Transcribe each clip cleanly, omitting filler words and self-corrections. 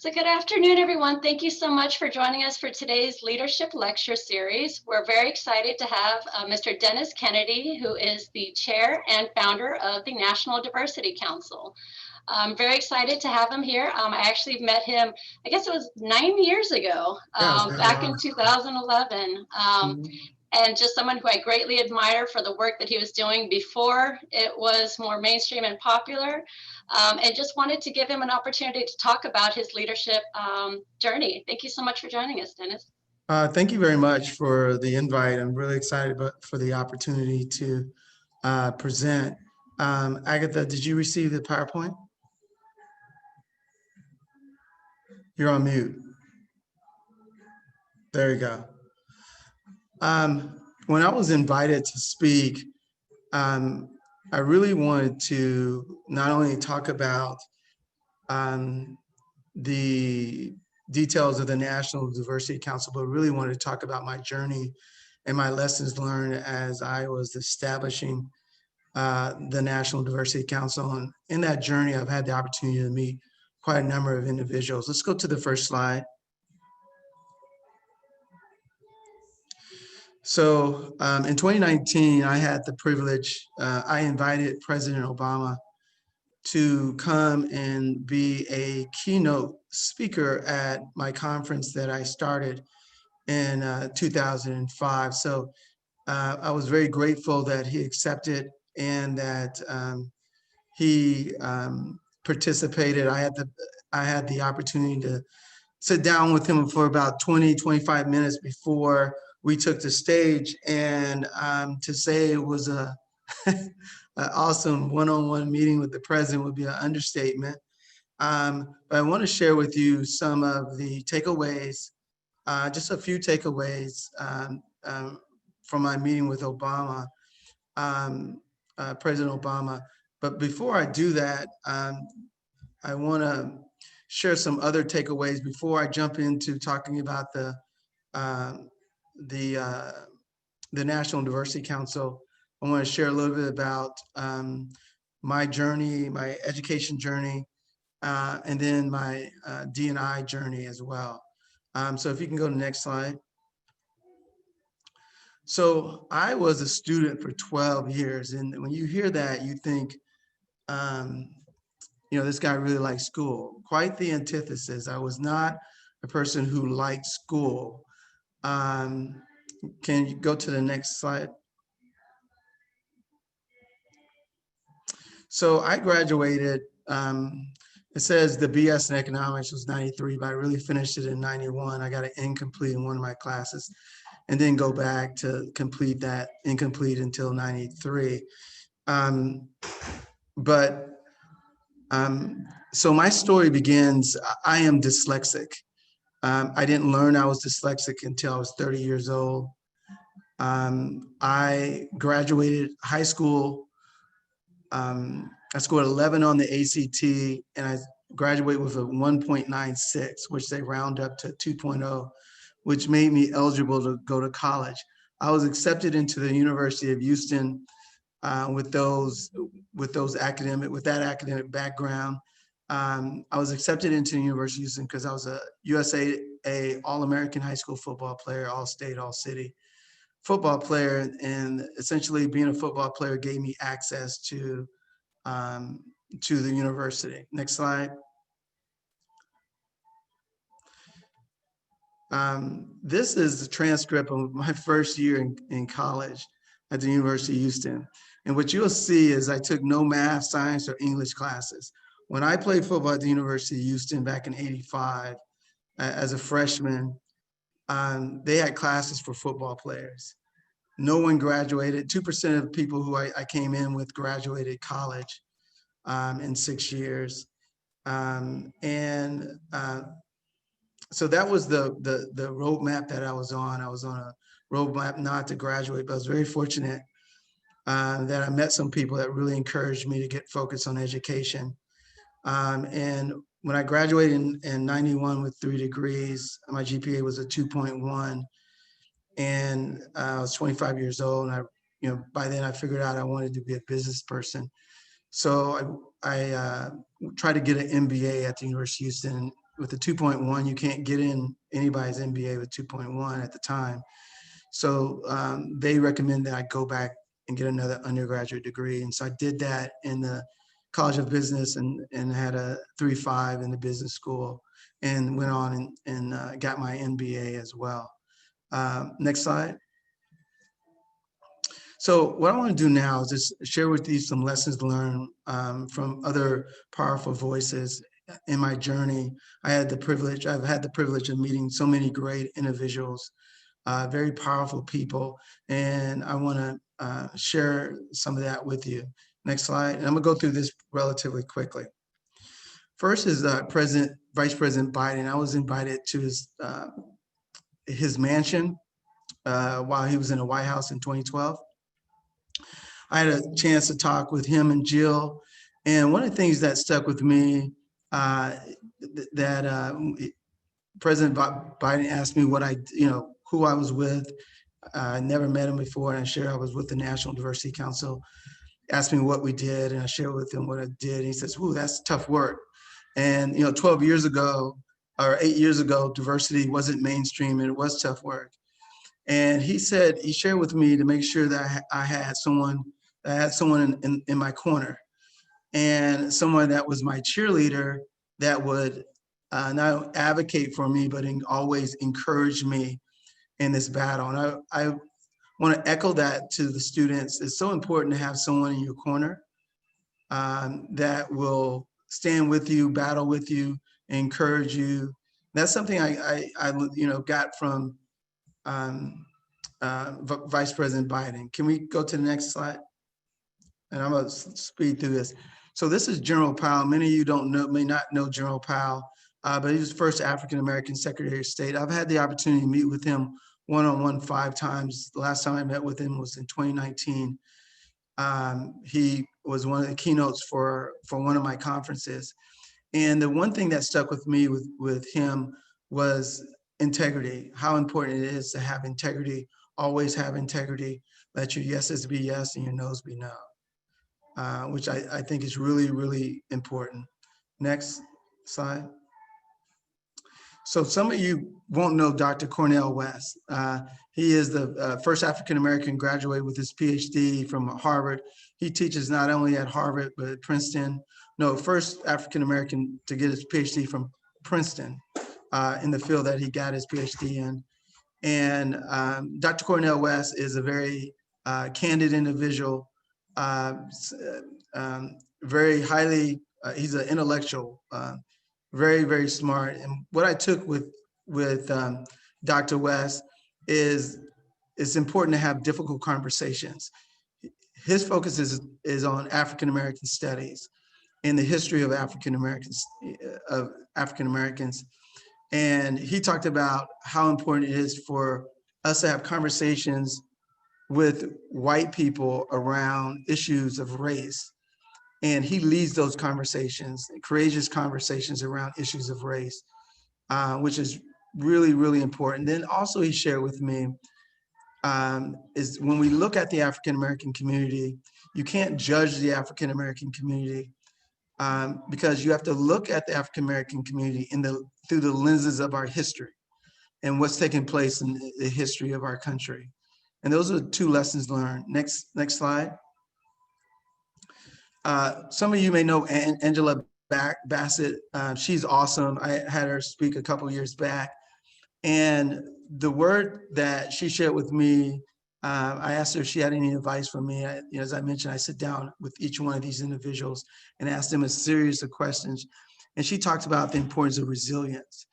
So good afternoon, everyone. Thank you so much for joining us for today's Leadership Lecture Series. We're very excited to have Mr. Dennis Kennedy, who is the chair and founder of the National Diversity Council. I'm very excited to have him here. I actually met him, I guess it was 9 years ago, back in 2011. And just someone who I greatly admire for the work that he was doing before it was more mainstream and popular. And just wanted to give him an opportunity to talk about his leadership journey. Thank you so much for joining us, Dennis. Thank you very much for the invite. I'm really excited for the opportunity to present. Agatha, did you receive the PowerPoint? You're on mute. There you go. When I was invited to speak, I really wanted to not only talk about the details of the National Diversity Council, but really wanted to talk about my journey and my lessons learned as I was establishing the National Diversity Council. And in that journey, I've had the opportunity to meet quite a number of individuals. Let's go to the first slide. So in 2019, I had the privilege, I invited President Obama to come and be a keynote speaker at my conference that I started in 2005. So I was very grateful that he accepted and that he participated. I had the opportunity to sit down with him for about 20-25 minutes before we took the stage, and to say it was an awesome one-on-one meeting with the president would be an understatement. But I want to share with you some of the takeaways, just a few takeaways from my meeting with Obama, President Obama. But before I do that, I want to share some other takeaways before I jump into talking about the National Diversity Council. I want to share a little bit about my journey, my education journey, and then my D&I journey as well. So if you can go to the next slide. So I was a student for 12 years. And when you hear that, you think, this guy really liked school. Quite the antithesis. I was not a person who liked school. Can you go to the next slide? So I graduated, it says the BS in economics was 93, but I really finished it in 91. I got an incomplete in one of my classes and then go back to complete that incomplete until 93. So my story begins, I am dyslexic. I didn't learn I was dyslexic until I was 30 years old. I graduated high school. I scored 11 on the ACT, and I graduated with a 1.96, which they round up to 2.0, which made me eligible to go to college. I was accepted into the University of Houston with that academic background. I was accepted into the University of Houston because I was a USA All-American high school football player, all-state, all-city football player, and essentially being a football player gave me access to the university. Next slide. This is the transcript of my first year in college at the University of Houston. And what you'll see is I took no math, science, or English classes. When I played football at the University of Houston back in '85, as a freshman, they had classes for football players. No one graduated. 2% of people who I came in with graduated college in 6 years. So that was the roadmap that I was on. I was on a roadmap not to graduate, but I was very fortunate that I met some people that really encouraged me to get focused on education. And when I graduated in 91 with 3 degrees, my GPA was a 2.1, and I was 25 years old. And by then I figured out I wanted to be a business person. So I tried to get an MBA at the University of Houston. with the 2.1, you can't get in anybody's MBA with 2.1 at the time. So they recommend that I go back and get another undergraduate degree. And so I did that in the College of Business and had a 3.5 in the business school and went on and got my MBA as well. Next slide. So what I want to do now is just share with you some lessons learned from other powerful voices in my journey. I've had the privilege of meeting so many great individuals, very powerful people, and I want to share some of that with you. Next slide, and I'm gonna go through this relatively quickly. First is Vice President Biden. I was invited to his mansion while he was in the White House in 2012. I had a chance to talk with him and Jill, and one of the things that stuck with me that President Biden asked me who I was with. I never met him before, and I shared I was with the National Diversity Council. Asked me what we did, and I shared with him what I did. And he says, "Ooh, that's tough work." And 12 years ago or 8 years ago, diversity wasn't mainstream, and it was tough work. And he shared with me to make sure that I had someone in my corner, and someone that was my cheerleader that would not advocate for me, but always encourage me in this battle. And I want to echo that to the students. It's so important to have someone in your corner that will stand with you, battle with you, encourage you. That's something I got from Vice President Biden. Can we go to the next slide? And I'm gonna speed through this. So this is General Powell. Many of you may not know General Powell, but he was the first African-American Secretary of State. I've had the opportunity to meet with him one-on-one 5 times. The last time I met with him was in 2019. He was one of the keynotes for one of my conferences. And the one thing that stuck with me with him was integrity, how important it is to have integrity, always have integrity, let your yeses be yes and your nos be no, which I think is really, really important. Next slide. So some of you won't know Dr. Cornel West. He is the first African-American graduate with his PhD from Harvard. He teaches not only at Harvard, but at Princeton. No, first African-American to get his PhD from Princeton in the field that he got his PhD in. And Dr. Cornel West is a very candid individual, very highly, he's an intellectual, very, very smart. And what I took with Dr. West is it's important to have difficult conversations. His focus is on African-American studies and the history of African-Americans. And he talked about how important it is for us to have conversations with white people around issues of race. And he leads those conversations, courageous conversations around issues of race, which is really, really important. Then also he shared with me is when we look at the African-American community, you can't judge the African-American community because you have to look at the African-American community through the lenses of our history and what's taking place in the history of our country. And those are the 2 lessons learned. Next slide. Some of you may know Angela Bassett. She's awesome. I had her speak a couple years back. And the word that she shared with me, I asked her if she had any advice for me. As I mentioned, I sit down with each one of these individuals and ask them a series of questions. And she talked about the importance of resilience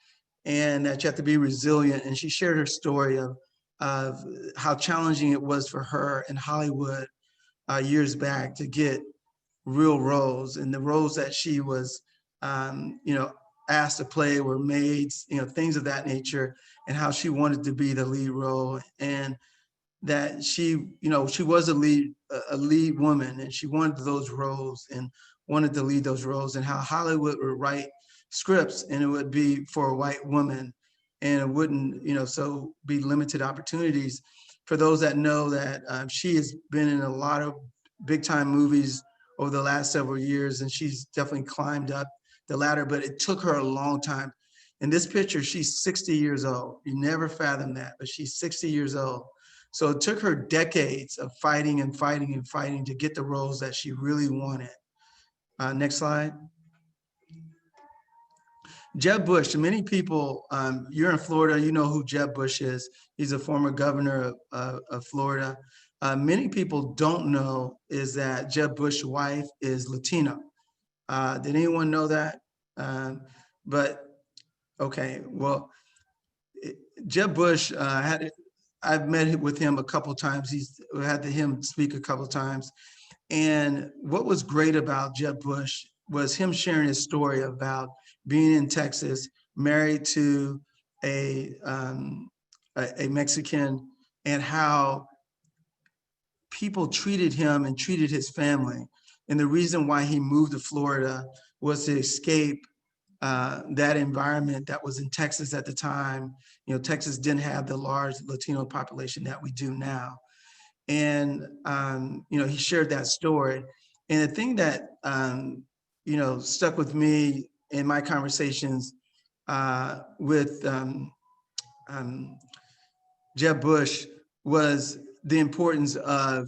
and that you have to be resilient. And she shared her story of how challenging it was for her in Hollywood years back to get real roles, and the roles that she was asked to play were maids, things of that nature, and how she wanted to be the lead role, and that she was a lead woman, and she wanted those roles and wanted to lead those roles, and how Hollywood would write scripts and it would be for a white woman, and it wouldn't so be limited opportunities. For those that know that she has been in a lot of big time movies over the last several years, and she's definitely climbed up the ladder, but it took her a long time. In this picture, she's 60 years old. You never fathom that, but she's 60 years old. So it took her decades of fighting and fighting and fighting to get the roles that she really wanted. Next slide. Jeb Bush, many people, you're in Florida, you know who Jeb Bush is. He's a former governor of Florida. Many people don't know is that Jeb Bush's wife is Latino. Did anyone know that? But okay, well, Jeb Bush I've met with him a couple times. He's had him speak a couple times. And what was great about Jeb Bush was him sharing his story about being in Texas, married to a Mexican, and how people treated him and treated his family. And the reason why he moved to Florida was to escape that environment that was in Texas at the time. You know, Texas didn't have the large Latino population that we do now. And, you know, he shared that story. And the thing that, you know, stuck with me in my conversations with Jeb Bush was the importance of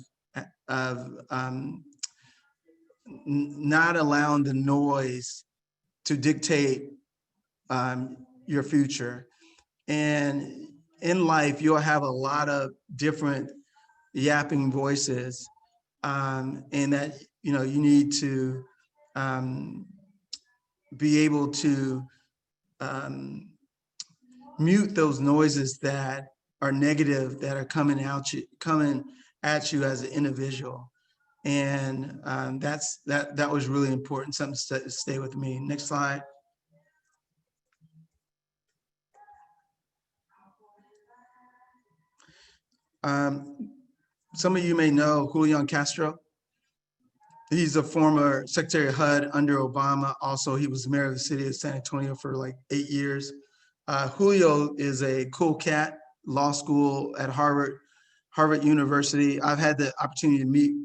not allowing the noise to dictate your future. And in life, you'll have a lot of different yapping voices, and that, you know, you need to be able to mute those noises that are negative, that are coming at you as an individual. And that was really important, something to stay with me. Next slide. Some of you may know Julian Castro. He's a former Secretary of HUD under Obama. Also, he was mayor of the city of San Antonio for like 8 years. Julio is a cool cat, law school at Harvard University. I've had the opportunity to meet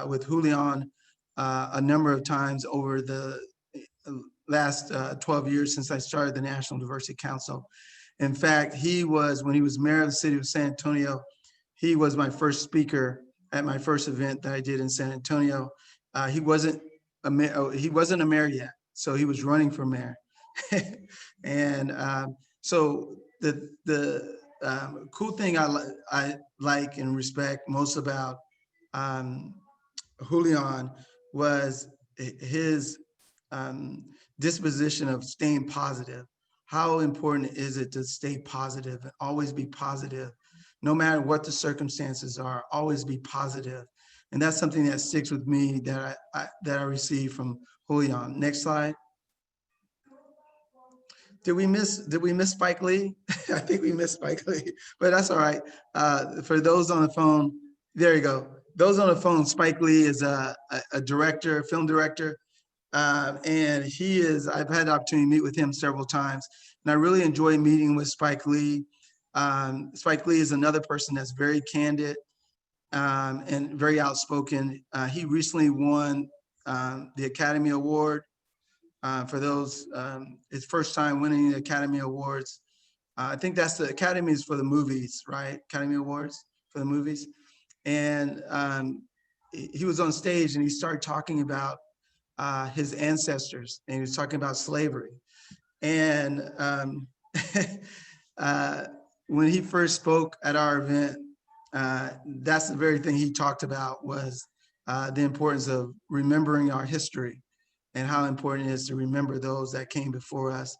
with Julian a number of times over the last 12 years since I started the National Diversity Council. In fact, when he was mayor of the city of San Antonio, he was my first speaker at my first event that I did in San Antonio. He wasn't a mayor yet, so he was running for mayor. And so the cool thing I like and respect most about Julian was his disposition of staying positive. How important is it to stay positive and always be positive? No matter what the circumstances are, always be positive. And that's something that sticks with me that I received from Julian. Next slide. Did we miss Spike Lee? I think we missed Spike Lee, but that's all right. For those on the phone, there you go. Those on the phone, Spike Lee is a director, film director. And I've had the opportunity to meet with him several times, and I really enjoy meeting with Spike Lee. Spike Lee is another person that's very candid and very outspoken. He recently won the Academy Award. For those, his first time winning the Academy Awards. I think that's the Academy is for the movies, right? Academy Awards for the movies. And he was on stage and he started talking about his ancestors, and he was talking about slavery. And when he first spoke at our event, that's the very thing he talked about was the importance of remembering our history and how important it is to remember those that came before us,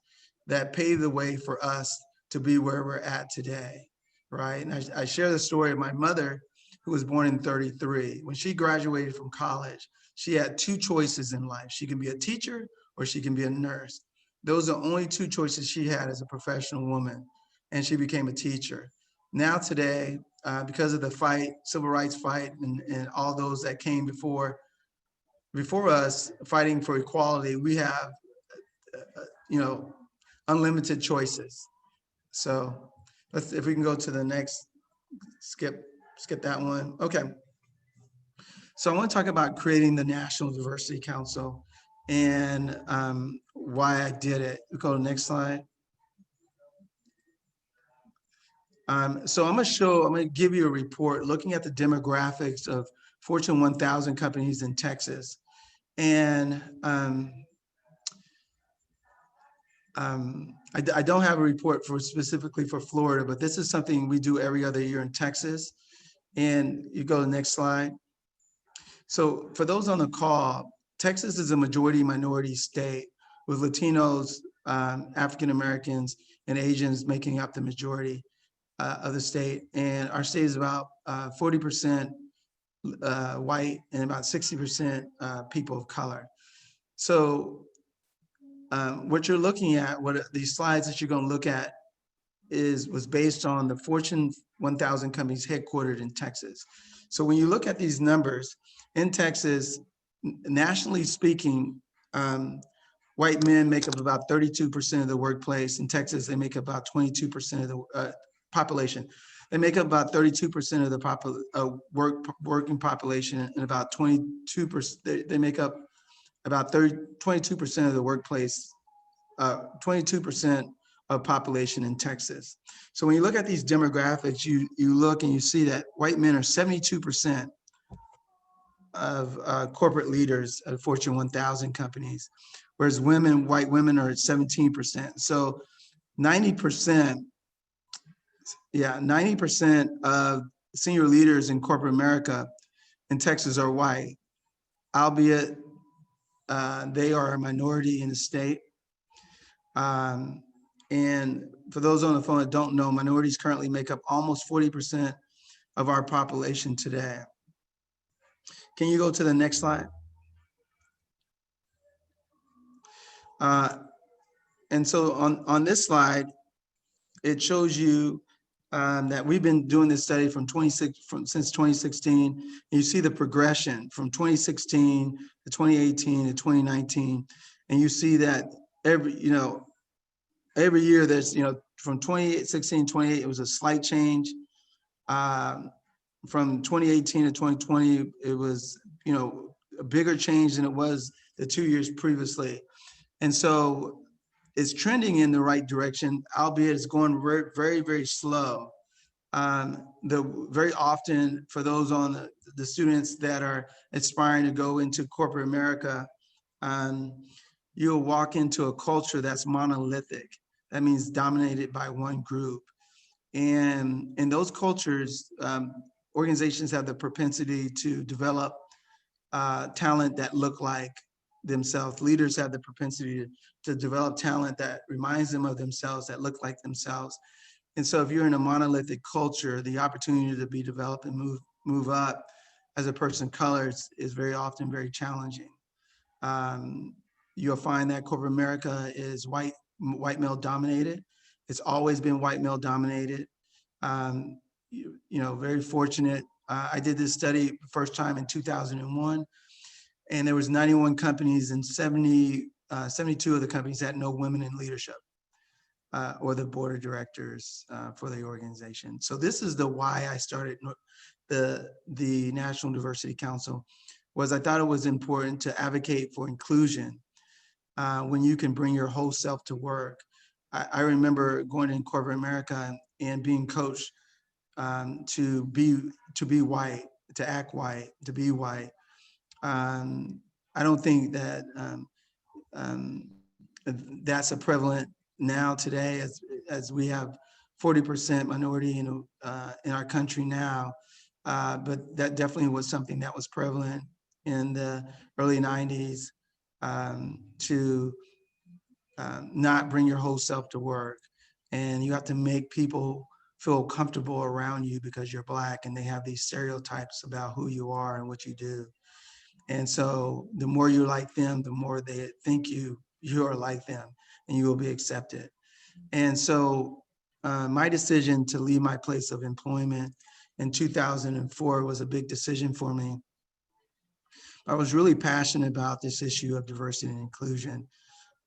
that paved the way for us to be where we're at today, right? And I share the story of my mother, who was born in 1933. When she graduated from college, she had two choices in life. She can be a teacher or she can be a nurse. Those are the only two choices she had as a professional woman, and she became a teacher. Now today, because of the fight, civil rights fight, and all those that came before us fighting for equality, we have, unlimited choices. So if we can go to the next, skip that one. Okay. So I want to talk about creating the National Diversity Council and why I did it. We go to the next slide. So I'm going to give you a report looking at the demographics of Fortune 1000 companies in Texas. And I don't have a report for specifically for Florida, but this is something we do every other year in Texas. And you go to the next slide. So for those on the call, Texas is a majority minority state with Latinos, African Americans, and Asians making up the majority of the state. And our state is about 40% white and about 60% people of color. So what you're looking at, what these slides that you're going to look at was based on the Fortune 1000 companies headquartered in Texas. So when you look at these numbers in Texas, nationally speaking, white men make up about 32% of the workplace. In Texas, they make up about 22% of the population. They make up about 32% of the working population, and about 22%. They make up about 22% of the workplace, 22% of population in Texas. So when you look at these demographics, you look and you see that white men are 72% of corporate leaders of Fortune 1000 companies, whereas white women are at 17%. So 90%, 90% of senior leaders in corporate America in Texas are white, albeit they are a minority in the state. And for those on the phone that don't know, minorities currently make up almost 40% of our population today. Can you go to the next slide? And so on this slide, it shows you that we've been doing this study since 2016. You see the progression from 2016 to 2018 to 2019, and you see that every year there's from 2016 to 28 it was a slight change. From 2018 to 2020 it was a bigger change than it was the 2 years previously, and so it's trending in the right direction, albeit it's going very, very, very slow. Very often for those on the students that are aspiring to go into corporate America, you'll walk into a culture that's monolithic. That means dominated by one group. And in those cultures, organizations have the propensity to develop talent that look like themselves. Leaders have the propensity to develop talent that reminds them of themselves, that look like themselves. And so if you're in a monolithic culture, the opportunity to be developed and move up as a person of color is very often very challenging. You'll find that corporate America is white male dominated. It's always been white male dominated. Very fortunate. I did this study first time in 2001, and there was 91 companies, and 72 of the companies had no women in leadership or the board of directors for the organization. So this is the why I started the National Diversity Council, was I thought it was important to advocate for inclusion when you can bring your whole self to work. I remember going in corporate America and being coached to be white, to act white, to be white. I don't think that that's a prevalent now today, as we have 40% minority in our country now. But that definitely was something that was prevalent in the early 90s, to not bring your whole self to work. And you have to make people feel comfortable around you because you're Black, and they have these stereotypes about who you are and what you do. And so the more you're like them, the more they think you're like them, and you will be accepted. And so my decision to leave my place of employment in 2004 was a big decision for me. I was really passionate about this issue of diversity and inclusion.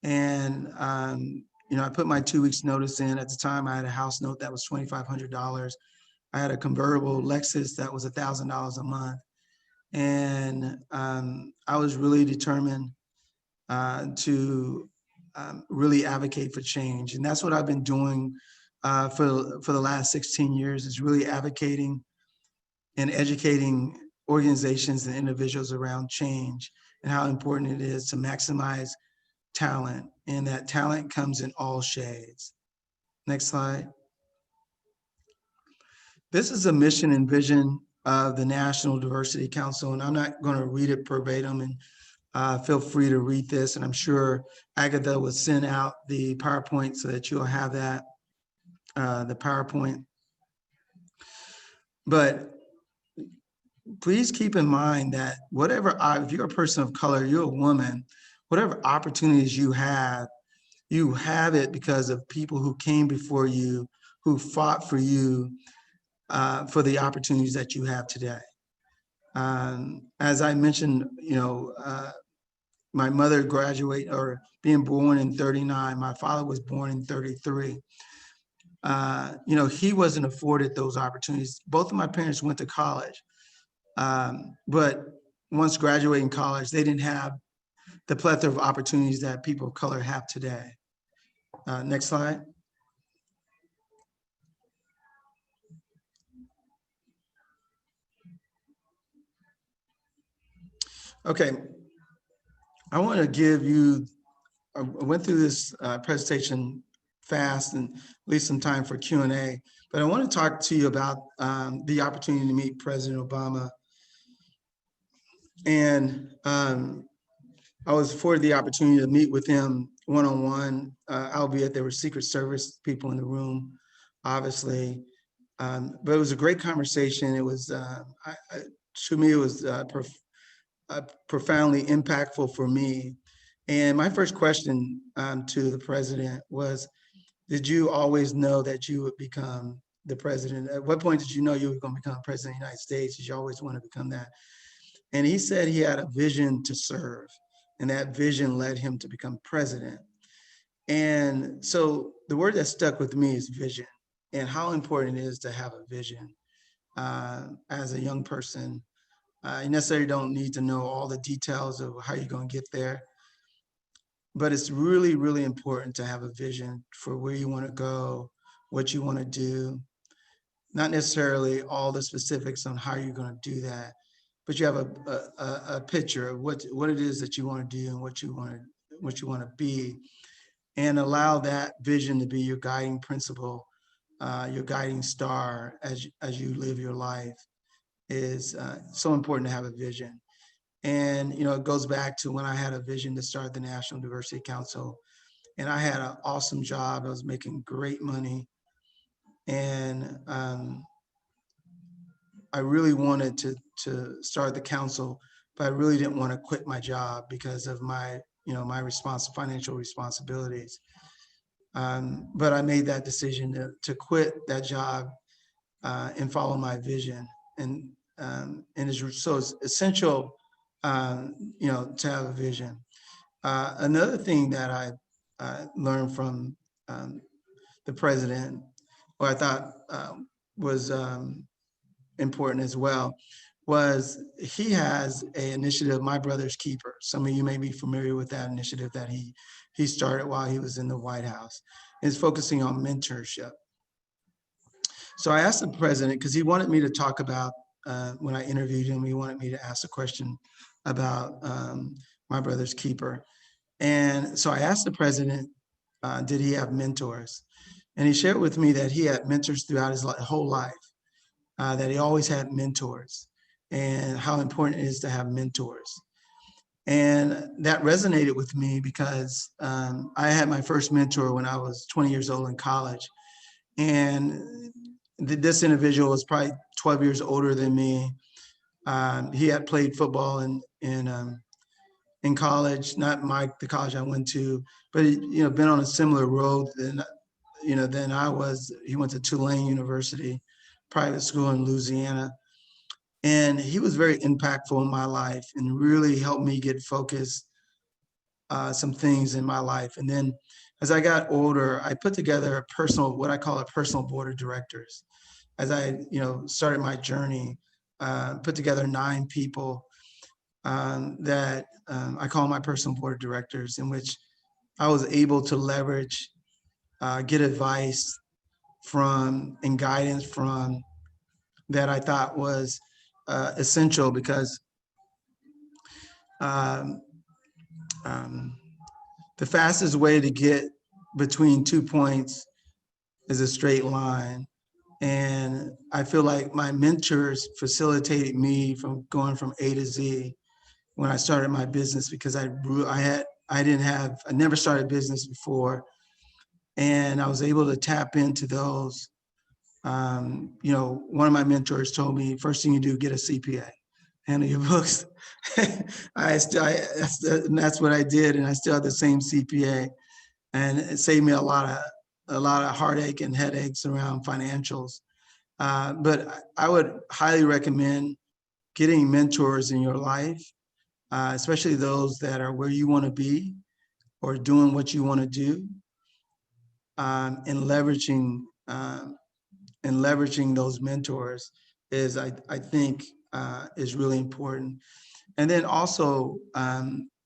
And I put my 2 weeks notice in. At the time, I had a house note that was $2,500. I had a convertible Lexus that was $1,000 a month. And I was really determined to really advocate for change. And that's what I've been doing for the last 16 years is really advocating and educating organizations and individuals around change and how important it is to maximize talent, and that talent comes in all shades. Next slide. This is a mission and vision of the National Diversity Council, and I'm not going to read it verbatim, and feel free to read this, and I'm sure Agatha will send out the PowerPoint so that you'll have that, the PowerPoint. But please keep in mind that if you're a person of color, you're a woman, whatever opportunities you have it because of people who came before you, who fought for you, for the opportunities that you have today. As I mentioned, my mother being born in 39, my father was born in 33. He wasn't afforded those opportunities. Both of my parents went to college, but once graduating college, they didn't have the plethora of opportunities that people of color have today. Next slide. Okay, I want to give you, I went through this presentation fast and leave some time for Q&A, but I want to talk to you about the opportunity to meet President Obama. And I was afforded the opportunity to meet with him one-on-one, albeit there were Secret Service people in the room, obviously. But it was a great conversation. It was, to me, it was profoundly impactful for me. And my first question to the president was, did you always know that you would become the president? At what point did you know you were going to become president of the United States? Did you always want to become that? And he said he had a vision to serve, and that vision led him to become president. And so the word that stuck with me is vision, and how important it is to have a vision as a young person. You necessarily don't need to know all the details of how you're going to get there, but it's really, really important to have a vision for where you want to go, what you want to do, not necessarily all the specifics on how you're going to do that, but you have a picture of what it is that you want to do and what you want to be, and allow that vision to be your guiding principle, your guiding star as you live your life. Is so important to have a vision. And it goes back to when I had a vision to start the National Diversity Council, and I had an awesome job. I was making great money, and I really wanted to start the council, but I really didn't want to quit my job because of my financial responsibilities. But I made that decision to quit that job and follow my vision. And it's essential, to have a vision. Another thing that I learned from the president, or I thought was important as well, was he has an initiative, My Brother's Keeper. Some of you may be familiar with that initiative that he started while he was in the White House. It's focusing on mentorship. So I asked the president, because he wanted me to talk about, when I interviewed him, he wanted me to ask a question about My Brother's Keeper. And so I asked the president, did he have mentors? And he shared with me that he had mentors throughout his whole life, that he always had mentors, and how important it is to have mentors. And that resonated with me because I had my first mentor when I was 20 years old in college. And this individual was probably 12 years older than me. He had played football in college, not the college I went to, but been on a similar road than I was. He went to Tulane University, private school in Louisiana, and he was very impactful in my life and really helped me get focused some things in my life. And then as I got older, I put together what I call a personal board of directors. As I started my journey, put together 9 people that I call my personal board of directors, in which I was able to leverage, get advice from and guidance from that I thought was essential because um, um, the fastest way to get between 2 points is a straight line. And I feel like my mentors facilitated me from going from A to Z when I started my business because I never started business before, and I was able to tap into those. One of my mentors told me, first thing you do, get a CPA, handle your books. And that's what I did, and I still have the same CPA, and it saved me a lot of heartache and headaches around financials. But I would highly recommend getting mentors in your life, especially those that are where you want to be or doing what you want to do, and leveraging those mentors I think is really important. And then also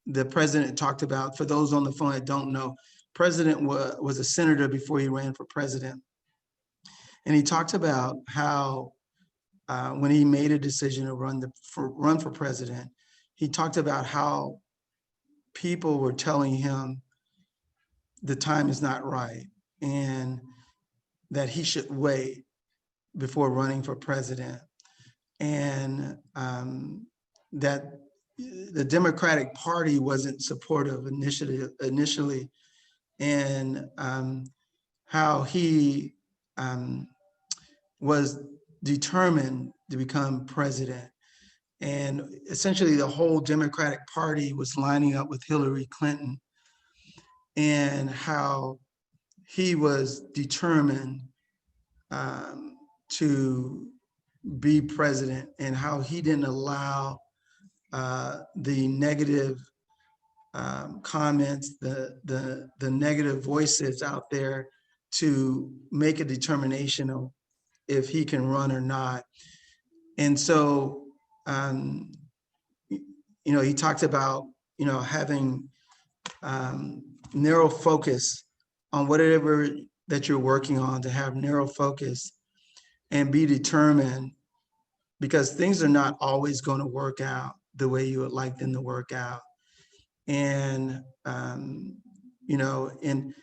the president talked about, for those on the phone that don't know, president was a senator before he ran for president. And he talked about how when he made a decision to run for president, he talked about how people were telling him the time is not right and that he should wait before running for president, and that the Democratic Party wasn't supportive initially, and how he was determined to become president. And essentially, the whole Democratic Party was lining up with Hillary Clinton, and how he was determined to be president, and how he didn't allow the negative comments, the negative voices out there to make a determination of if he can run or not. And so, he talked about, having narrow focus on whatever that you're working on, to have narrow focus and be determined, because things are not always going to work out the way you would like them to work out. And, and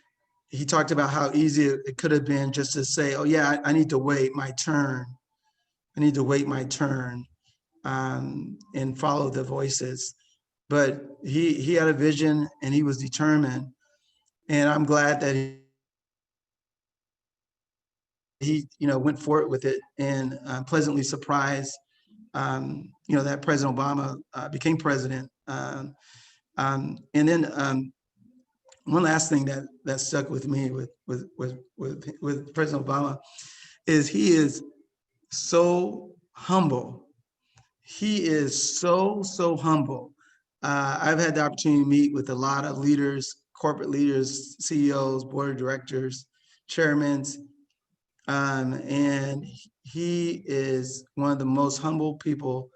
he talked about how easy it could have been just to say, oh yeah, I need to wait my turn. I need to wait my turn, and follow the voices. But he had a vision and he was determined. And I'm glad that he went for it with it, and pleasantly surprised, that President Obama became president. And then one last thing that stuck with me with President Obama is he is so humble. He is so humble. I've had the opportunity to meet with a lot of leaders, corporate leaders, CEOs, board of directors, chairmen, and he is one of the most humble people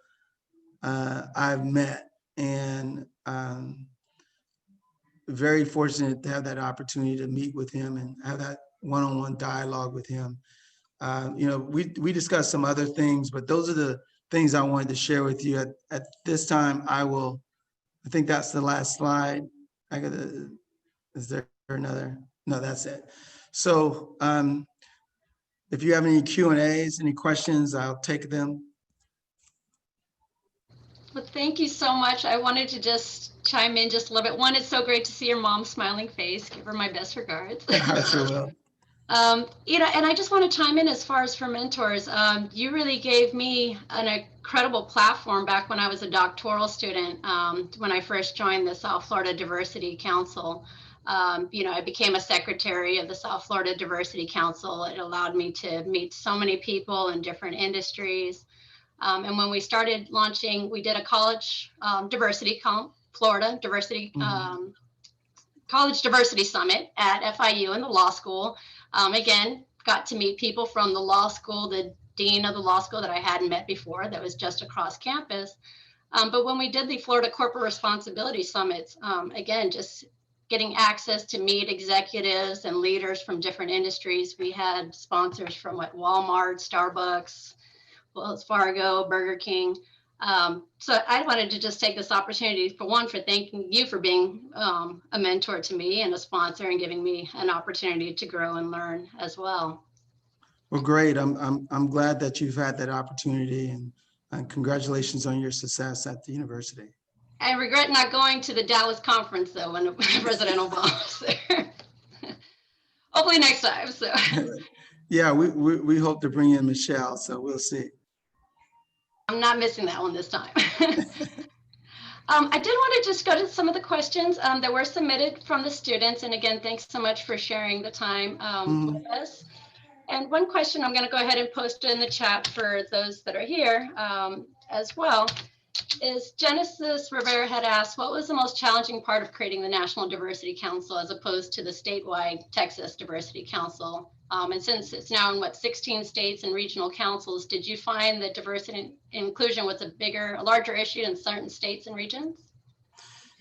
I've met, and very fortunate to have that opportunity to meet with him and have that one-on-one dialogue with him. We discussed some other things, but those are the things I wanted to share with you. At this time, I think that's the last slide. Is there another? No, that's it. So if you have any Q&As, any questions, I'll take them. Well, thank you so much. I wanted to just chime in just a little bit. One, it's so great to see your mom's smiling face. Give her my best regards. I sure will. And I just want to chime in as far as for mentors. You really gave me an incredible platform back when I was a doctoral student, when I first joined the South Florida Diversity Council. I became a secretary of the South Florida Diversity Council. It allowed me to meet so many people in different industries. And when we started launching, we did a college Florida Diversity College Diversity Summit at FIU in the law school. Again, got to meet people from the law school, the dean of the law school that I hadn't met before, that was just across campus. But when we did the Florida Corporate Responsibility Summits, again, just getting access to meet executives and leaders from different industries. We had sponsors from Walmart, Starbucks, Wells Fargo, Burger King. So I wanted to just take this opportunity for thanking you for being a mentor to me and a sponsor and giving me an opportunity to grow and learn as well. Well, great. I'm glad that you've had that opportunity, and congratulations on your success at the university. I regret not going to the Dallas conference though when President Obama was there. Hopefully next time. So yeah, we hope to bring in Michelle, so we'll see. I'm not missing that one this time. I did want to just go to some of the questions that were submitted from the students. And again, thanks so much for sharing the time with us. And one question I'm going to go ahead and post in the chat for those that are here as well is Genesis Rivera had asked, what was the most challenging part of creating the National Diversity Council as opposed to the statewide Texas Diversity Council? And since it's now in 16 states and regional councils, did you find that diversity and inclusion was a larger issue in certain states and regions?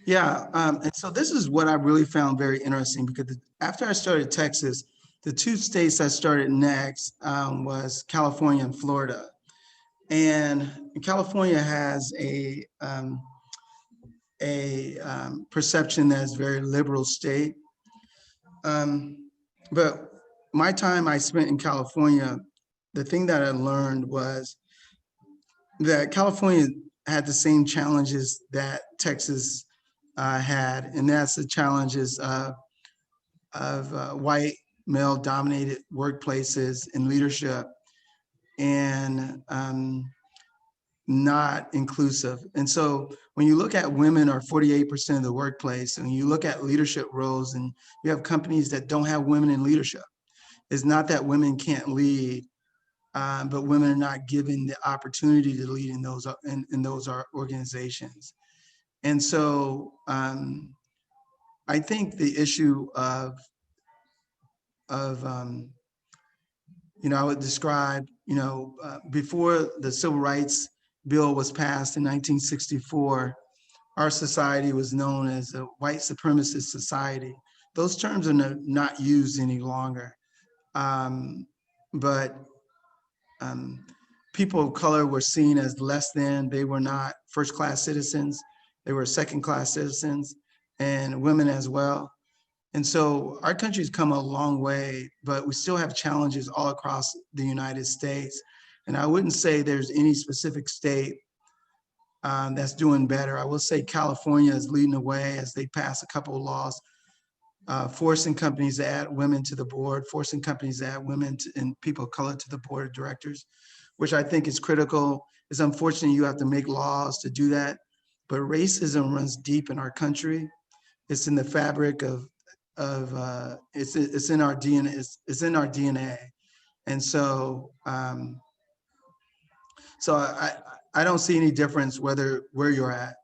Yeah, and so this is what I really found very interesting, because after I started Texas, the two states I started next was California and Florida. And California has a perception that's very liberal state. But my time I spent in California, the thing that I learned was that California had the same challenges that Texas had, and that's the challenges of white male-dominated workplaces and leadership, and not inclusive. And so when you look at women are 48% of the workplace, and you look at leadership roles, and you have companies that don't have women in leadership, it's not that women can't lead, but women are not given the opportunity to lead in those organizations. And so I think the issue of I would describe, before the Civil Rights Bill was passed in 1964, our society was known as a white supremacist society. Those terms are not used any longer. But people of color were seen as less than. They were not first-class citizens. They were second-class citizens, and women as well. And so our country's come a long way, but we still have challenges all across the United States. And I wouldn't say there's any specific state that's doing better. I will say California is leading the way as they pass a couple of laws, forcing companies to add women to the board, forcing companies to add women and people of color to the board of directors, which I think is critical. It's unfortunate you have to make laws to do that, but racism runs deep in our country. It's in the fabric of it's in our DNA. It's in our DNA, and so I don't see any difference where you're at.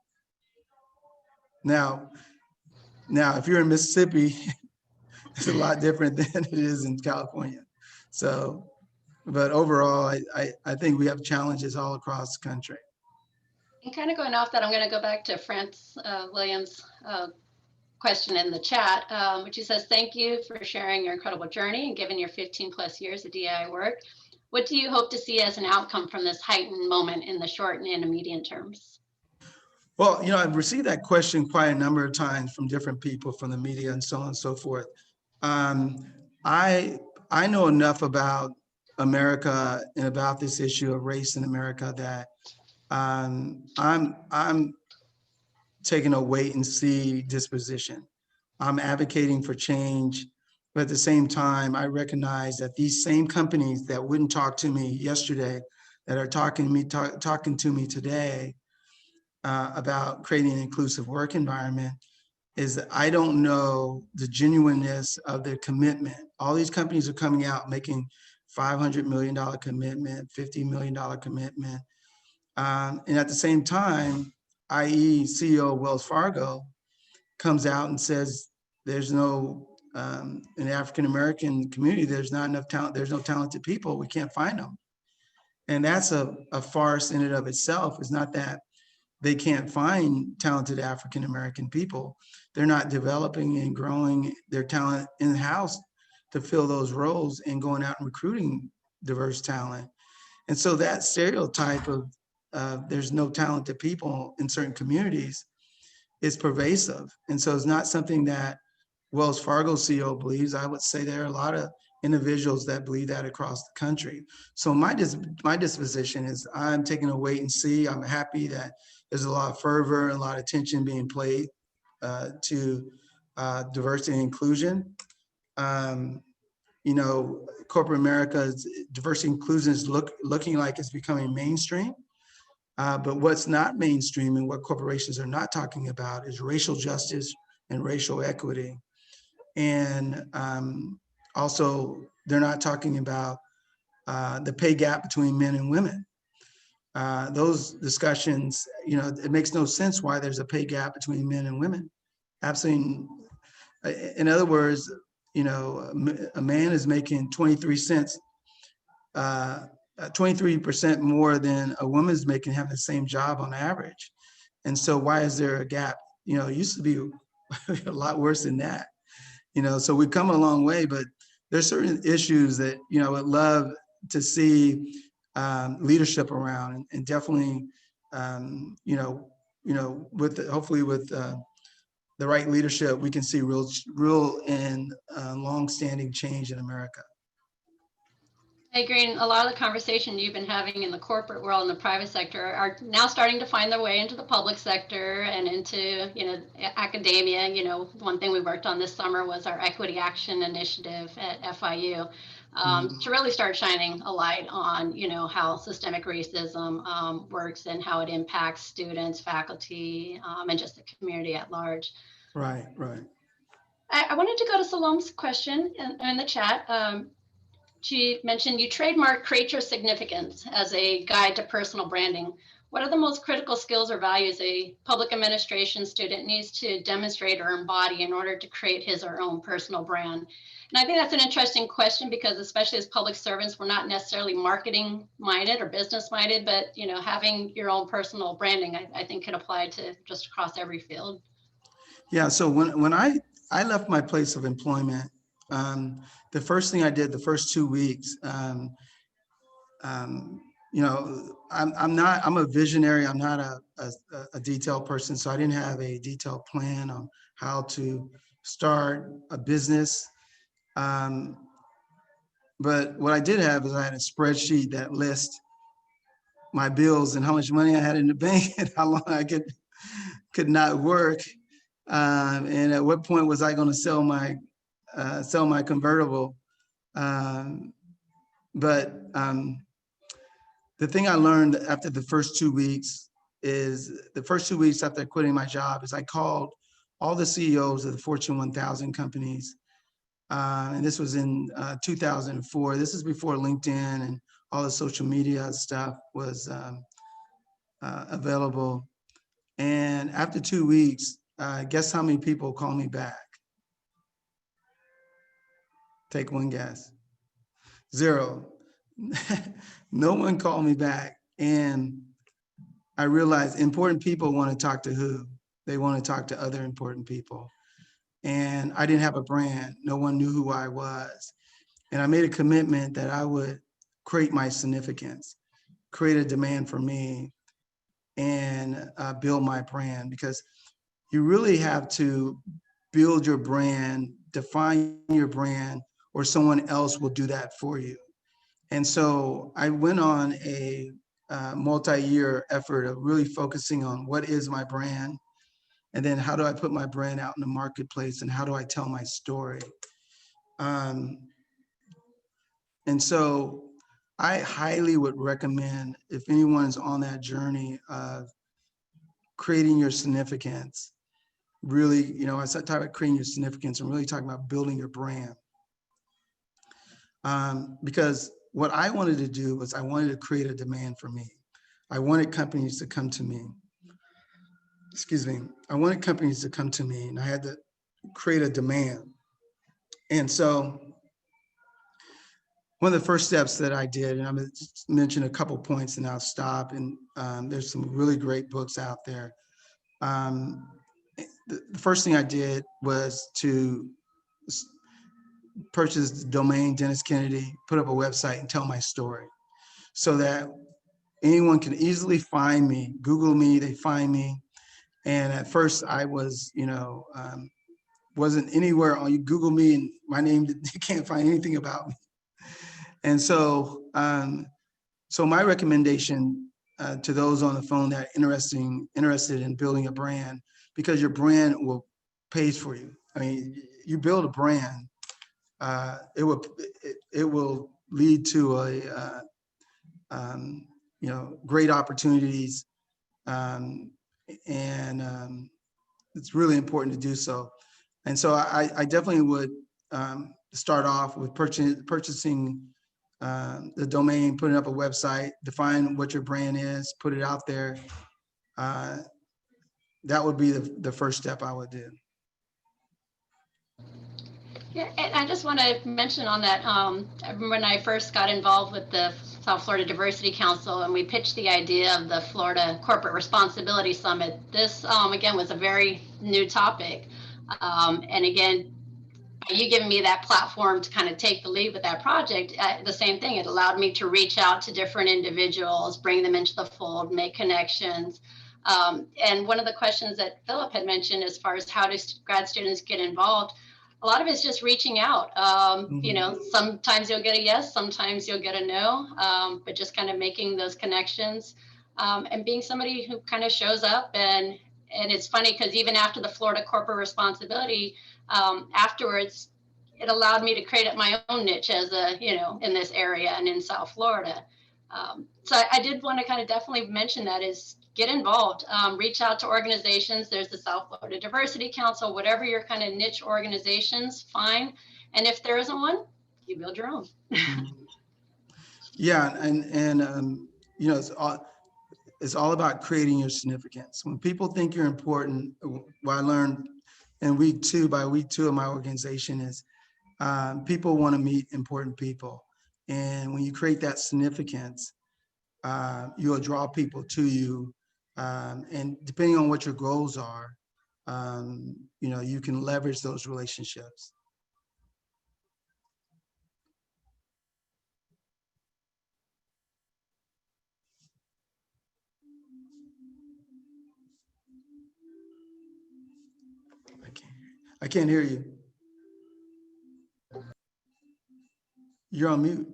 Now if you're in Mississippi, it's a lot different than it is in California. So, but overall, I think we have challenges all across the country. And kind of going off that, I'm going to go back to France Williams' question in the chat, which he says, thank you for sharing your incredible journey and giving your 15 plus years of DEI work. What do you hope to see as an outcome from this heightened moment in the short and intermediate terms? Well, I've received that question quite a number of times from different people, from the media and so on and so forth. I know enough about America and about this issue of race in America that I'm taking a wait and see disposition. I'm advocating for change, but at the same time, I recognize that these same companies that wouldn't talk to me yesterday, that are talking to me today about creating an inclusive work environment, is that I don't know the genuineness of their commitment. All these companies are coming out making $500 million commitment, $50 million commitment. And at the same time, i.e. CEO of Wells Fargo comes out and says, there's no, in the African-American community, there's not enough talent, there's no talented people, we can't find them. And that's a farce in and of itself. It's not that they can't find talented African American people. They're not developing and growing their talent in-house to fill those roles and going out and recruiting diverse talent. And so that stereotype of there's no talented people in certain communities is pervasive. And so it's not something that Wells Fargo CEO believes. I would say there are a lot of individuals that believe that across the country. So my disposition is I'm taking a wait and see. I'm happy that there's a lot of fervor and a lot of attention being played to diversity and inclusion. Um, you know, corporate America's diversity and inclusion is looking like it's becoming mainstream. But what's not mainstream and what corporations are not talking about is racial justice and racial equity. And also, they're not talking about the pay gap between men and women. Those discussions, you know, it makes no sense why there's a pay gap between men and women. Absolutely. In other words, you know, a man is making 23 cents, 23% more than a woman's making having the same job on average. And so why is there a gap? You know, it used to be a lot worse than that. You know, so we've come a long way, but there's certain issues that, you know, I would love to see leadership around, and definitely, with hopefully with the right leadership, we can see real and long-standing change in America. I agree. And a lot of the conversation you've been having in the corporate world and the private sector are now starting to find their way into the public sector and into, you know, academia. You know, one thing we worked on this summer was our Equity Action Initiative at FIU, to really start shining a light on, you know, how systemic racism works and how it impacts students, faculty, and just the community at large. Right, right. I wanted to go to Salome's question in the chat. She mentioned you trademark Create Your Significance as a guide to personal branding. What are the most critical skills or values a public administration student needs to demonstrate or embody in order to create his or her own personal brand? And I think that's an interesting question because especially as public servants, we're not necessarily marketing minded or business minded, but you know, having your own personal branding, I think can apply to just across every field. Yeah, so when I left my place of employment, the first thing I did the first 2 weeks, you know, I'm a visionary. I'm not a detailed person. So I didn't have a detailed plan on how to start a business. But what I did have is I had a spreadsheet that lists my bills and how much money I had in the bank and how long I could not work. And at what point was I going to sell my convertible? But the thing I learned after the first 2 weeks after quitting my job is I called all the CEOs of the Fortune 1000 companies. And this was in 2004. This is before LinkedIn and all the social media stuff was available. And after 2 weeks, guess how many people called me back? Take one guess. Zero. No one called me back. And I realized important people want to talk to who? They want to talk to other important people. And I didn't have a brand. No one knew who I was. And I made a commitment that I would create my significance, create a demand for me, and build my brand, because you really have to build your brand, define your brand, or someone else will do that for you. And so I went on a multi-year effort of really focusing on what is my brand, and then how do I put my brand out in the marketplace, and how do I tell my story? And so I highly would recommend, if anyone's on that journey of creating your significance, really, you know, I said talk about creating your significance and really talking about building your brand. Because what I wanted to do was I wanted to create a demand for me. I wanted companies to come to me. Excuse me. I wanted companies to come to me, and I had to create a demand. And so one of the first steps that I did, and I'm going to mention a couple points and I'll stop. And there's some really great books out there. The first thing I did was to purchase the domain Dennis Kennedy, put up a website and tell my story so that anyone can easily find me, Google me, they find me. And at first I was, wasn't anywhere on, you Google me and my name, you can't find anything about me. And so my recommendation to those on the phone that are interested in building a brand, because your brand will pays for you. I mean, you build a brand, it will lead to great opportunities, and it's really important to do so. And so I definitely would start off with purchasing the domain, putting up a website, define what your brand is, put it out there. That would be the first step I would do. Yeah, and I just want to mention on that, I remember when I first got involved with the South Florida Diversity Council and we pitched the idea of the Florida Corporate Responsibility Summit. This, again, was a very new topic. And again, you giving me that platform to kind of take the lead with that project, the same thing, it allowed me to reach out to different individuals, bring them into the fold, make connections. And one of the questions that Philip had mentioned as far as how do grad students get involved, a lot of it's just reaching out. Sometimes you'll get a yes, sometimes you'll get a no, but just kind of making those connections, and being somebody who kind of shows up. And it's funny because even after the Florida Corporate Responsibility, afterwards, it allowed me to create my own niche as in this area and in South Florida. So I did want to kind of definitely mention that is get involved, reach out to organizations. There's the South Florida Diversity Council, whatever your kind of niche organizations, fine. And if there isn't one, you build your own. Yeah, and it's all about creating your significance. When people think you're important, what I learned in by week two of my organization is people want to meet important people. And when you create that significance, you'll draw people to you. And depending on what your goals are, you can leverage those relationships. I can't hear you. You're on mute.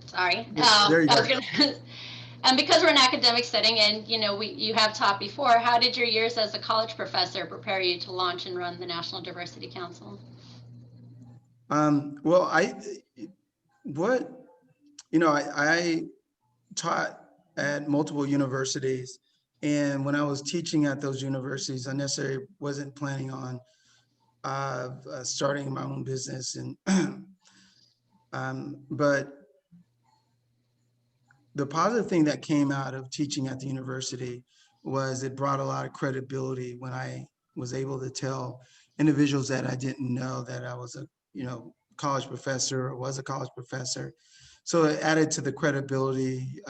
Sorry. There you go. And because we're an academic setting and, you have taught before, how did your years as a college professor prepare you to launch and run the National Diversity Council? Well, I taught at multiple universities. And when I was teaching at those universities, I necessarily wasn't planning on starting my own business. And but the positive thing that came out of teaching at the university was it brought a lot of credibility when I was able to tell individuals that I didn't know that I was a college professor or was a college professor. So it added to the credibility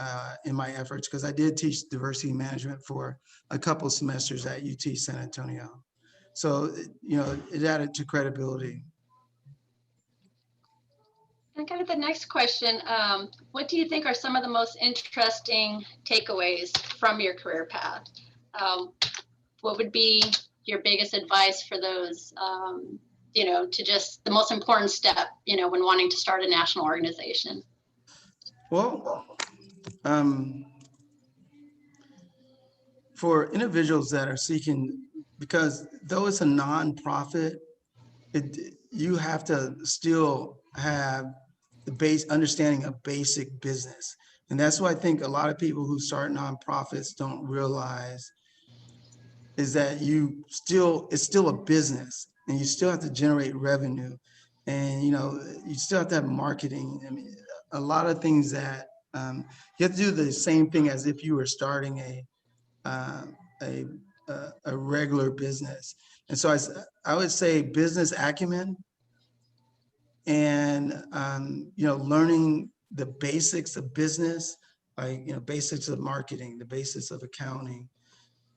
in my efforts, because I did teach diversity management for a couple of semesters at UT San Antonio. So it added to credibility. And kind of the next question, what do you think are some of the most interesting takeaways from your career path? What would be your biggest advice for those, to just the most important step, when wanting to start a national organization? Well, for individuals that are seeking, because though it's a nonprofit, you have to still have the base understanding of basic business. And that's what I think a lot of people who start nonprofits don't realize, is that it's still a business and you still have to generate revenue, and you still have to have marketing. I mean, a lot of things that you have to do the same thing as if you were starting a regular business. And so I would say business acumen, and learning the basics of business, like basics of marketing, the basics of accounting,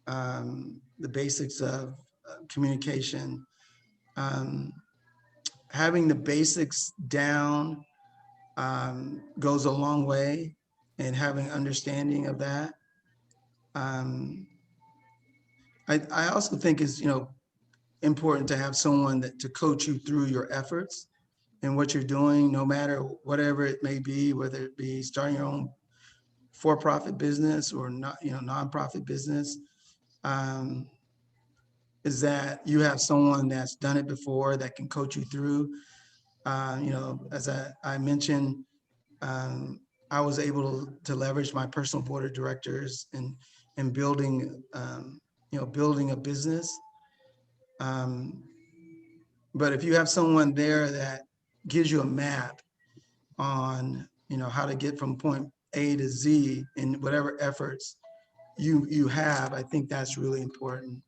the basics of communication. Um, Having the basics down goes a long way, and having understanding of that. Um, I also think is important to have someone that to coach you through your efforts and what you're doing, no matter whatever it may be, whether it be starting your own for-profit business or not, nonprofit business. Um, is that you have someone that's done it before that can coach you through. As I mentioned, um, I was able to leverage my personal board of directors in building, building a business. Um, but if you have someone there that gives you a map on, how to get from point A to Z in whatever efforts you have, I think that's really important.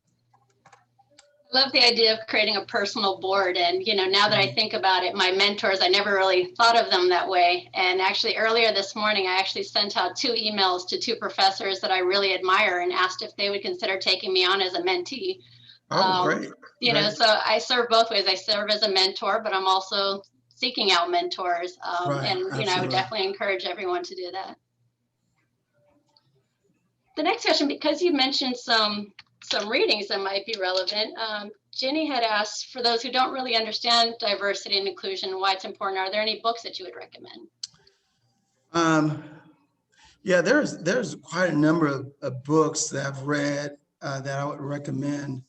I love the idea of creating a personal board. And, now that I think about it, my mentors, I never really thought of them that way. And actually earlier this morning, I actually sent out 2 emails to 2 professors that I really admire and asked if they would consider taking me on as a mentee. Oh, great. Great. So I serve both ways. I serve as a mentor, but I'm also seeking out mentors. Right. And, I would Absolutely. definitely encourage everyone to do that. The next question, because you mentioned some readings that might be relevant, Jenny had asked, for those who don't really understand diversity and inclusion and why it's important, are there any books that you would recommend? Yeah, there's quite a number of books that I've read that I would recommend.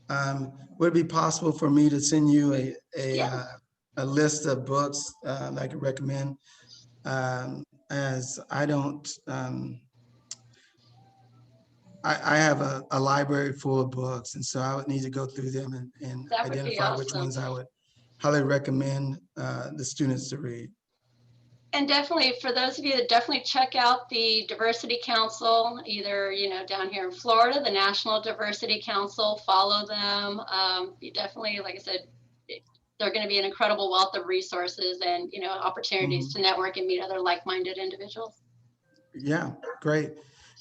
Would it be possible for me to send you a list of books that I could recommend? As I don't, I have a library full of books, and so I would need to go through them and That would be identify which awesome. ones I would highly recommend the students to read. And definitely, for those of you that definitely check out the Diversity Council, either, down here in Florida, the National Diversity Council, follow them. You definitely, like I said, they're going to be an incredible wealth of resources and, opportunities to network and meet other like-minded individuals. Yeah, great.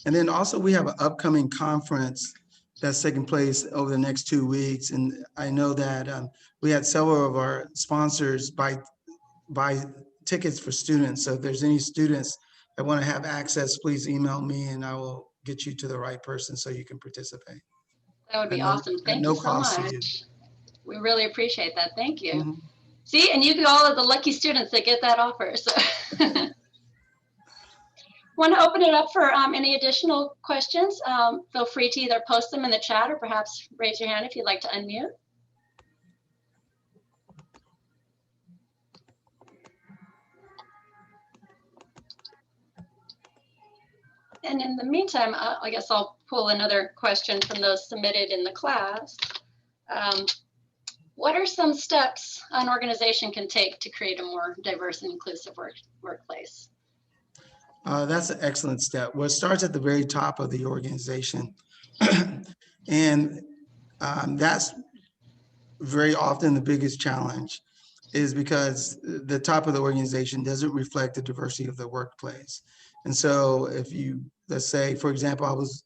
And then also we have an upcoming conference that's taking place over the next 2 weeks. And I know that we had several of our sponsors buy tickets for students. So if there's any students that want to have access, please email me and I will get you to the right person so you can participate. That would be awesome. At Thank no you so cost to you. much. We really appreciate that. Thank you. Mm-hmm. See, and you all are the lucky students that get that offer. So want to open it up for any additional questions. Feel free to either post them in the chat or perhaps raise your hand if you'd like to unmute. And in the meantime, I guess I'll pull another question from those submitted in the class. What are some steps an organization can take to create a more diverse and inclusive workplace? That's an excellent step. Well, it starts at the very top of the organization. And that's very often the biggest challenge, is because the top of the organization doesn't reflect the diversity of the workplace. And so if you, let's say, for example, I was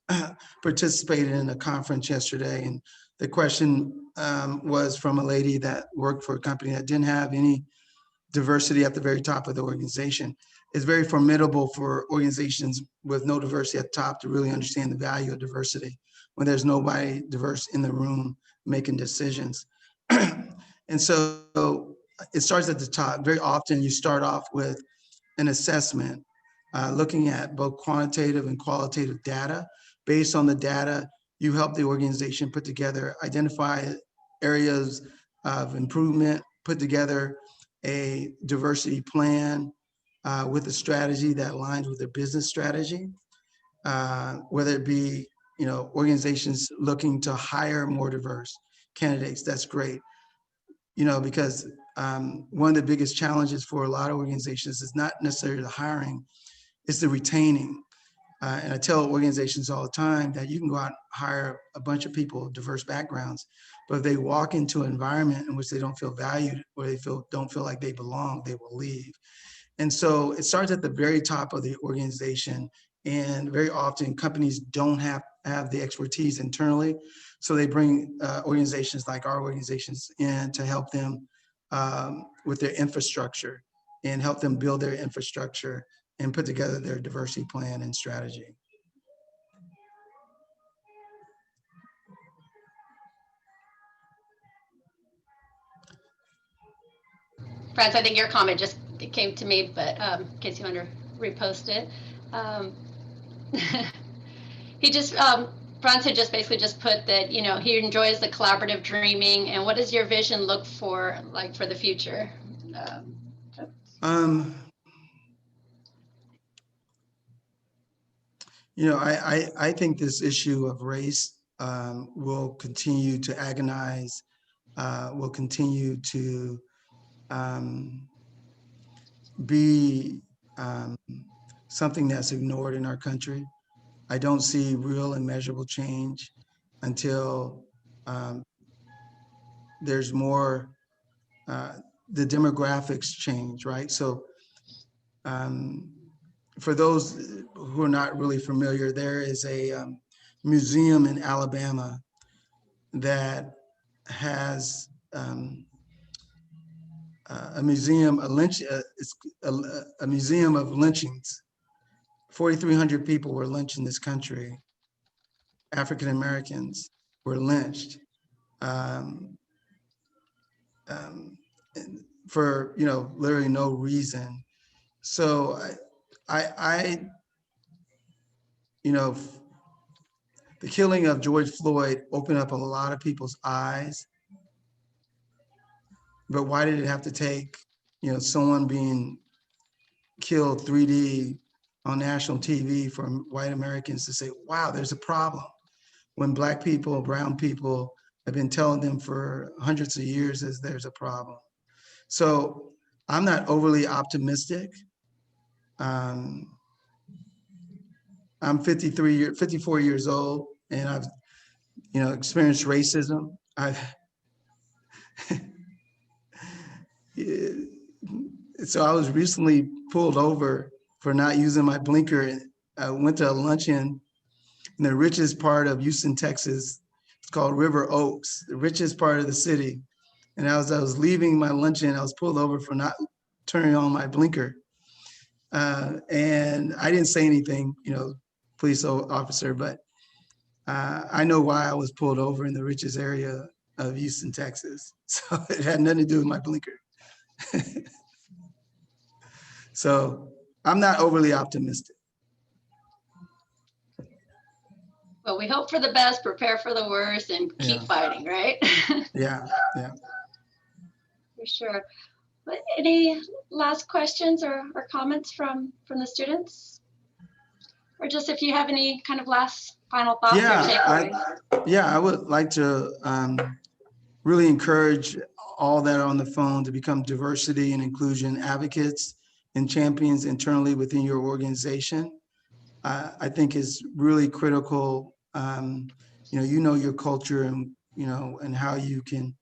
participating in a conference yesterday, and the question was from a lady that worked for a company that didn't have any diversity at the very top of the organization. It's very formidable for organizations with no diversity at the top to really understand the value of diversity when there's nobody diverse in the room making decisions. And so it starts at the top. Very often you start off with an assessment, looking at both quantitative and qualitative data. Based on the data, you help the organization put together, identify areas of improvement, put together a diversity plan with a strategy that aligns with their business strategy, whether it be organizations looking to hire more diverse candidates. That's great, because one of the biggest challenges for a lot of organizations is not necessarily the hiring, it's the retaining. And I tell organizations all the time that you can go out and hire a bunch of people of diverse backgrounds, but if they walk into an environment in which they don't feel valued or they don't feel like they belong, they will leave. And so it starts at the very top of the organization. And very often companies don't have the expertise internally. So they bring organizations like our organizations in to help them with their infrastructure and help them build their infrastructure and put together their diversity plan and strategy. Franz, I think your comment just came to me, but in case you want to repost it. He just, Franz had just basically just put that, you know, he enjoys the collaborative dreaming. And what does your vision look for, like, for the future? You know, I think this issue of race will continue to agonize, will continue to be something that's ignored in our country. I don't see real and measurable change until there's more, the demographics change, right? So for those who are not really familiar, there is a museum in Alabama that has a museum, a museum of lynchings. 4,300 people were lynched in this country. African Americans were lynched for, you know, literally no reason. So you know, the killing of George Floyd opened up a lot of people's eyes. But why did it have to take, you know, someone being killed 3D on national TV for white Americans to say, wow, there's a problem, when Black people, brown people have been telling them for hundreds of years as there's a problem. So I'm not overly optimistic. I'm 54 years old, and I've, you know, experienced racism. So I was recently pulled over for not using my blinker. I went to a luncheon in the richest part of Houston, Texas. It's called River Oaks, the richest part of the city. And as I was leaving my luncheon, I was pulled over for not turning on my blinker. And I didn't say anything, you know, police officer, but I know why I was pulled over in the richest area of Houston, Texas. So it had nothing to do with my blinker. So I'm not overly optimistic. Well, we hope for the best, prepare for the worst, and keep fighting, right? Yeah. For sure. But any last questions or comments from the students? Or just if you have any kind of last final thoughts or takeaways? I would like to really encourage all that are on the phone to become diversity and inclusion advocates and champions internally within your organization. I think is really critical. You know your culture, and and how you can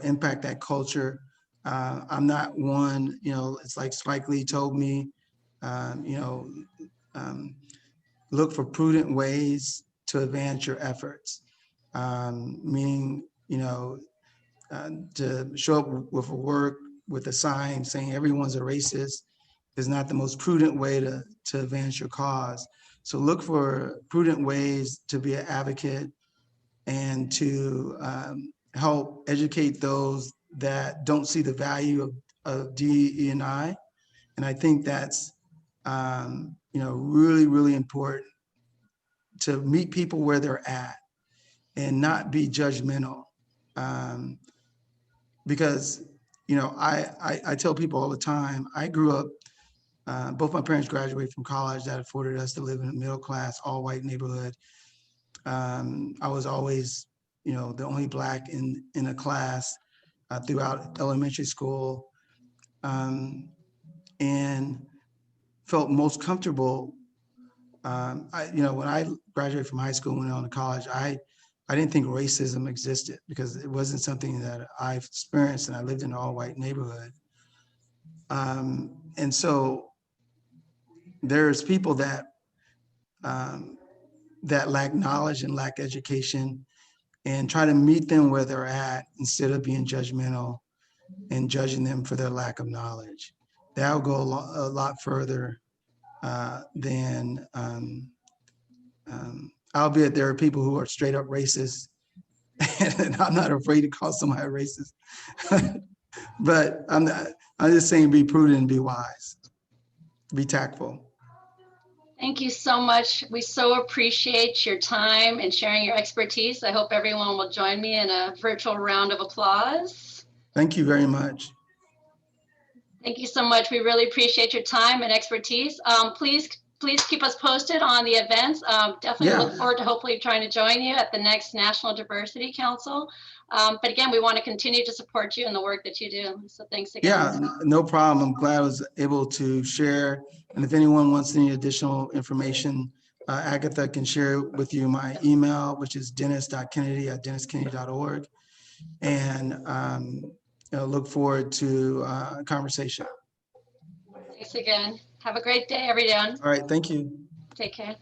impact that culture. I'm not one. It's like Spike Lee told me. Look for prudent ways to advance your efforts. Meaning, to show up with with a sign saying everyone's a racist is not the most prudent way to advance your cause. So look for prudent ways to be an advocate and to help educate those that don't see the value of DE&I. And I think that's really, really important to meet people where they're at and not be judgmental. Because I tell people all the time, I grew up, both my parents graduated from college. That afforded us to live in a middle class, all white neighborhood. I was always, the only Black in a class throughout elementary school, and felt most comfortable When I graduated from high school and went on to college, I didn't think racism existed because it wasn't something that I've experienced, and I lived in an all-white neighborhood. And so there's people um, that lack knowledge and lack education, and try to meet them where they're at instead of being judgmental and judging them for their lack of knowledge. That will go a lot further than, albeit there are people who are straight up racist, and I'm not afraid to call somebody racist. But I'm just saying, be prudent and be wise, be tactful. Thank you so much. We so appreciate your time and sharing your expertise. I hope everyone will join me in a virtual round of applause. Thank you very much. Thank you so much. We really appreciate your time and expertise. Please keep us posted on the events. Definitely look forward to hopefully trying to join you at the next National Diversity Council. But again, we want to continue to support you in the work that you do. So thanks again. Yeah, no problem. I'm glad I was able to share. And if anyone wants any additional information, Agatha can share with you my email, which is dennis.kennedy@denniskennedy.org. And look forward to a conversation. Thanks again. Have a great day, everyone. All right, thank you. Take care.